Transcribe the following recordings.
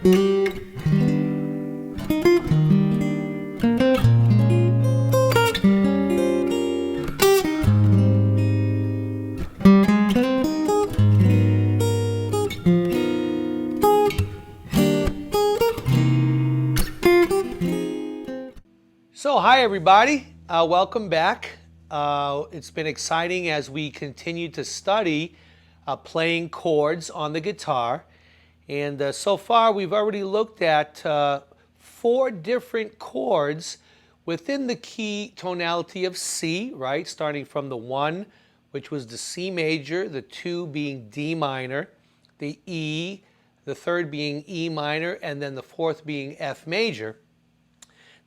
So hi everybody, welcome back. It's been exciting as we continue to study playing chords on the guitar. And so far we've already looked at 4 different chords within the key tonality of C, right? Starting from the 1, which was the C major, the 2 being D minor, the E, the 3rd being E minor, and then the 4th being F major.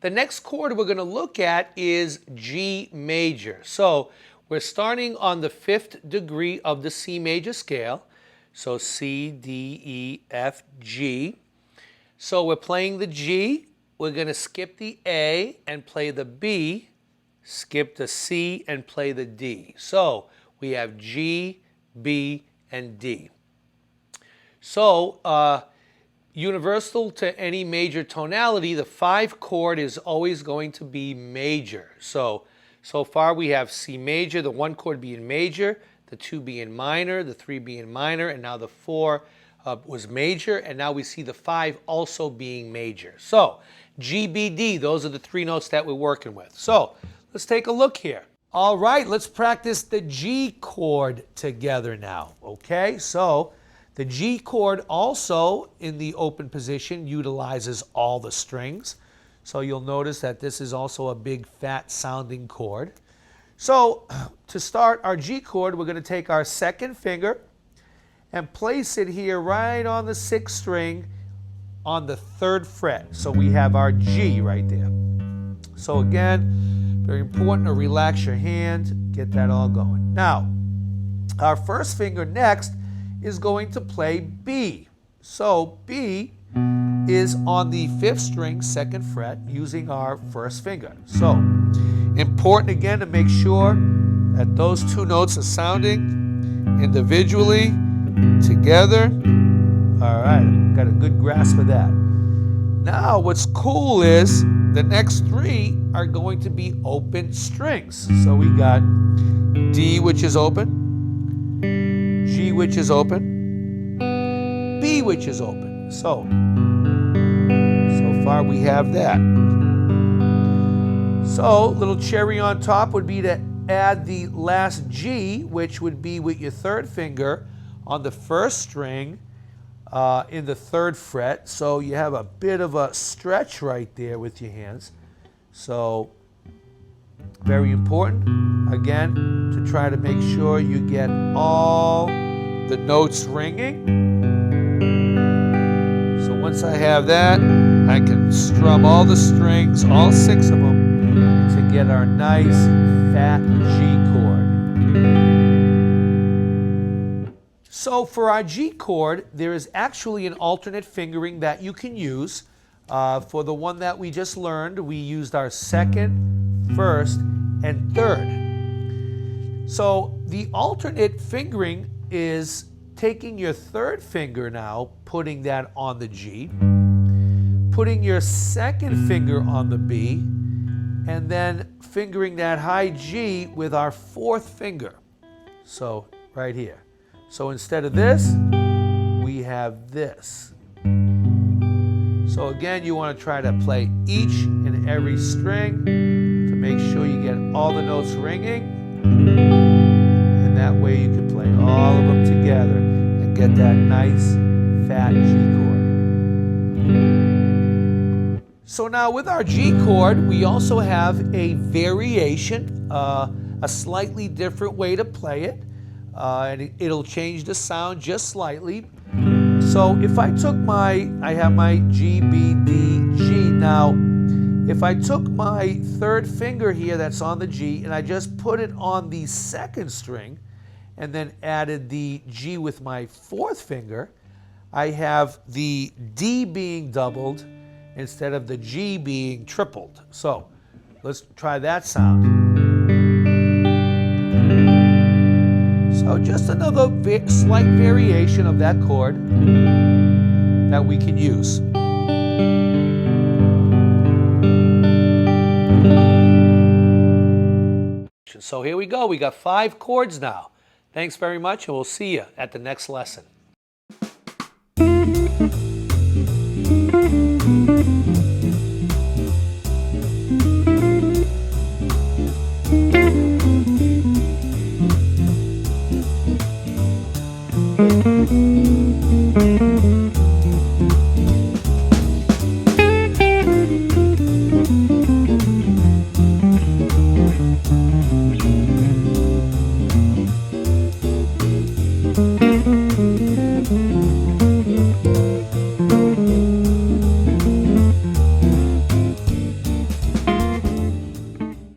The next chord we're going to look at is G major. So we're starting on the 5th degree of the C major scale. So C, D, E, F, G. So we're playing the G. We're going to skip the A and play the B, skip the C and play the D. So we have G, B, and D. So universal to any major tonality, the 5 chord is always going to be major. So far we have C major, the 1 chord being major, the 2 being minor, the 3 being minor, and now the 4 was major, and now we see the 5 also being major. So G, B, D, those are the 3 notes that we're working with. So let's take a look here. All right, let's practice the G chord together now, okay? So the G chord also in the open position utilizes all the strings. So you'll notice that this is also a big fat sounding chord. So to start our G chord, we're going to take our 2nd finger and place it here right on the 6th string on the 3rd fret. So we have our G right there. So again, very important to relax your hand, get that all going. Now, our 1st finger next is going to play B. So B is on the 5th string, 2nd fret, using our 1st finger. So important again to make sure that those 2 notes are sounding individually, together. All right, got a good grasp of that. Now what's cool is the next 3 are going to be open strings. So we got D, which is open, G, which is open, B, which is open. So far we have that. So little cherry on top would be to add the last G, which would be with your 3rd finger on the 1st string in the 3rd fret. So you have a bit of a stretch right there with your hands. So very important, again, to try to make sure you get all the notes ringing. So once I have that, I can strum all the strings, all 6 of them, to get our nice fat G chord. So for our G chord, there is actually an alternate fingering that you can use. For the one that we just learned, we used our 2nd, 1st, and 3rd. So the alternate fingering is taking your 3rd finger now, putting that on the G, putting your 2nd finger on the B, and then fingering that high G with our 4th finger. So right here. So instead of this, we have this. So again, you want to try to play each and every string to make sure you get all the notes ringing. And that way you can play all of them together and get that nice fat G chord. So now with our G chord, we also have a variation, a slightly different way to play it. And it'll change the sound just slightly. So if I took I have my G, B, D, G. Now, if I took my 3rd finger here that's on the G and I just put it on the 2nd string and then added the G with my 4th finger, I have the D being doubled instead of the G being tripled. So let's try that sound. So just another slight variation of that chord. that we can use. So here we go. We got 5 chords now. Thanks very much, and we'll see you at the next lesson.